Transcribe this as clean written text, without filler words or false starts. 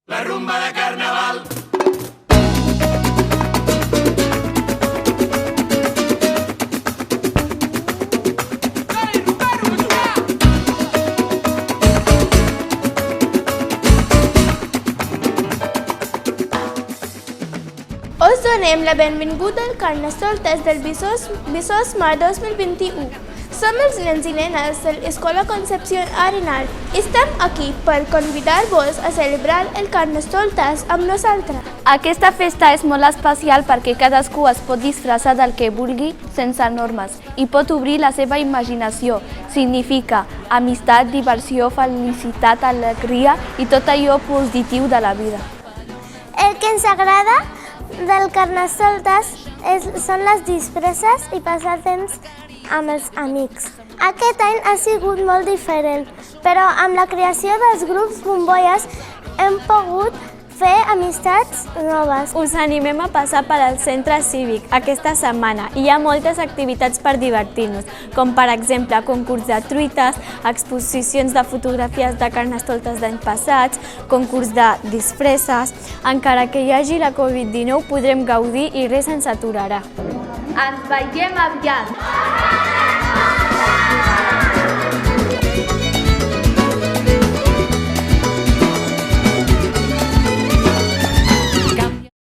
La rumba de carnaval. Us donem la benvinguda al Carnestoltes del Bisosma 2021. Som els nens i nenes de l'Escola Concepció Arenal i estem aquí per convidar-vos a celebrar el Carnestoltes amb nosaltres. Aquesta festa és molt especial perquè cadascú es pot disfressar del que vulgui sense normes i pot obrir la seva imaginació. Significa amistat, diversió, felicitat, alegria i tot allò positiu de la vida. El que ens agrada del Carnestoltes són les disfresses i passar temps amb els amics. Aquest any ha sigut molt diferent, però amb la creació dels grups Bombolles hem pogut fer amistats noves. Us animem a passar per al centre cívic aquesta setmana. Hi ha moltes activitats per divertir-nos, com per exemple concurs de truites, exposicions de fotografies de Carnestoltes d'anys passats, concurs de disfresses. Encara que hi hagi la Covid-19 podrem gaudir i res ens aturarà. Ens veiem aviat!